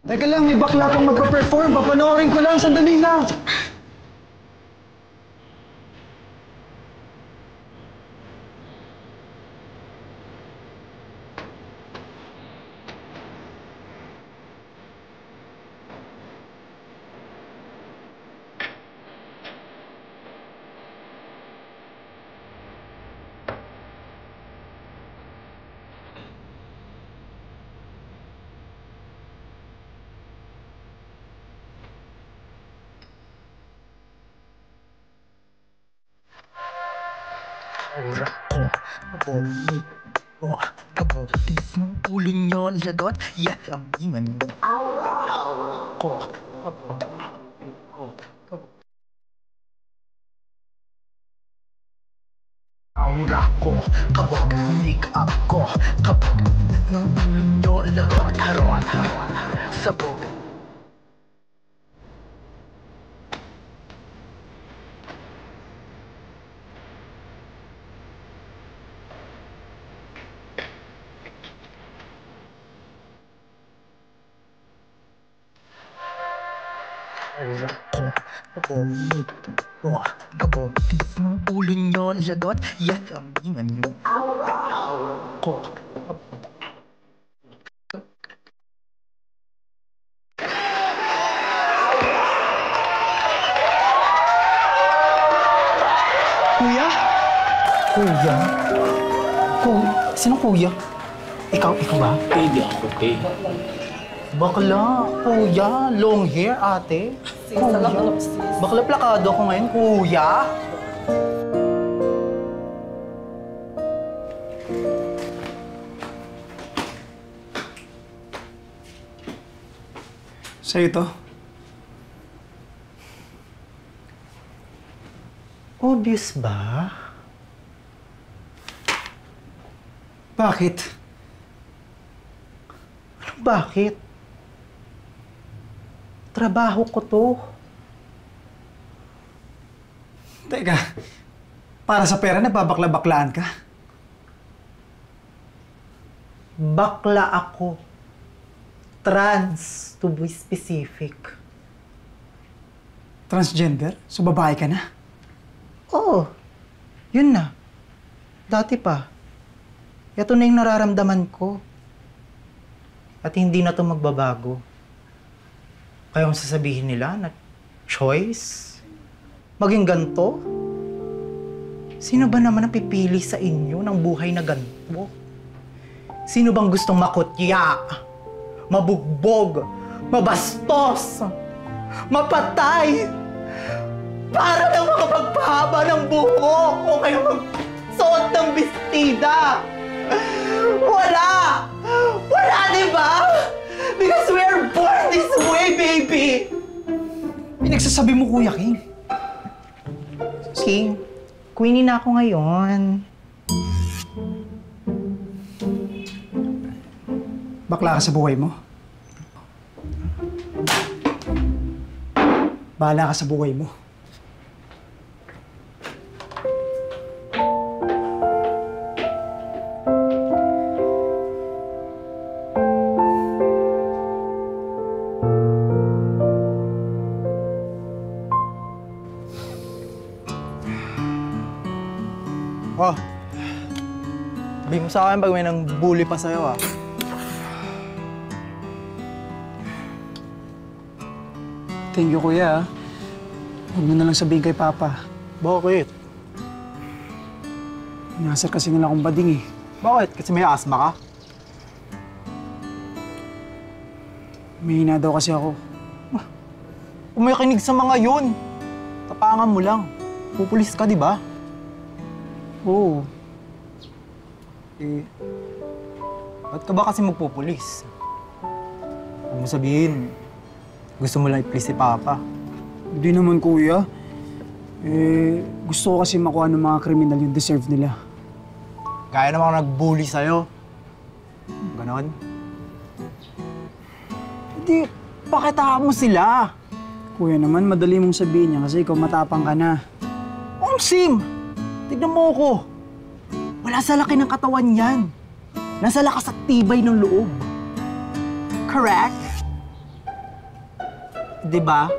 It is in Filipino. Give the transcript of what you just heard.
Teka lang, may bakla pang magpa-perform. Papanoorin ko lang, sandali lang. Kapotis ng ulo nyo lagot. Yes, ang ingan mo. Ko. Aura ko, kapag make up ko, kapag ng ulo nyo lagot. Harot, sabog. Kapotis ng ulo nyo lagot. Yes, ang ingan mo. Ko. Kuya? Kuya? Sino kuya? Ikaw ba? Hindi ako, okay. Bakla, kuya. Long hair, ate. Kuya. Bakla plakado ako ngayon, kuya. Sa'yo to? Obvious ba? Bakit? Bakit? Trabaho ko to. Teka, para sa pera nagbabakla-baklaan ka? Bakla ako. Trans, to be specific. Transgender? So babae ka na? Oo. Yun na. Dati pa. Ito na yung nararamdaman ko. At hindi na to magbabago. Kaya kung sasabihin nila na choice, maging ganito, sino ba naman ang pipili sa inyo ng buhay na ganito? Sino bang gustong makutya, mabugbog, mabastos, mapatay, para lang makapagpahaba ng buhok o kaya magsuot ng bestida? Wala! Wala, di ba? Because we are born this way, baby! Pinagsasabi mo, Kuya King. King, queenie na ako ngayon. Bakla ka sa buhay mo? Bahala ka sa buhay mo. Oh, sabihin mo sa akin pag may nang bully pa sa'yo, ah. Thank you, Kuya. Huwag mo na lang sabihin kay Papa. Bakit? Nasar kasi nila akong bading eh. Bakit? Kasi may asma ka? May hina daw kasi ako. Kung may kinig sa mga yun, tapangan mo lang. Pupulis ka, di ba? Oo. Eh, ba't ka ba kasi magpupulis? Huwag mo sabihin, gusto mo lang i-please si Papa. Hindi naman, Kuya. Gusto ko kasi makuha ng mga kriminal yung deserve nila. Gaya ng mga nag-bully sa'yo. Ganon. Hindi, pakitaan mo sila. Kuya naman, madali mong sabihin niya kasi ikaw matapang ka na. Sim! Tignan mo ako. Wala sa laki ng katawan yan. Nasa lakas at tibay ng loob. Correct? 'Di ba?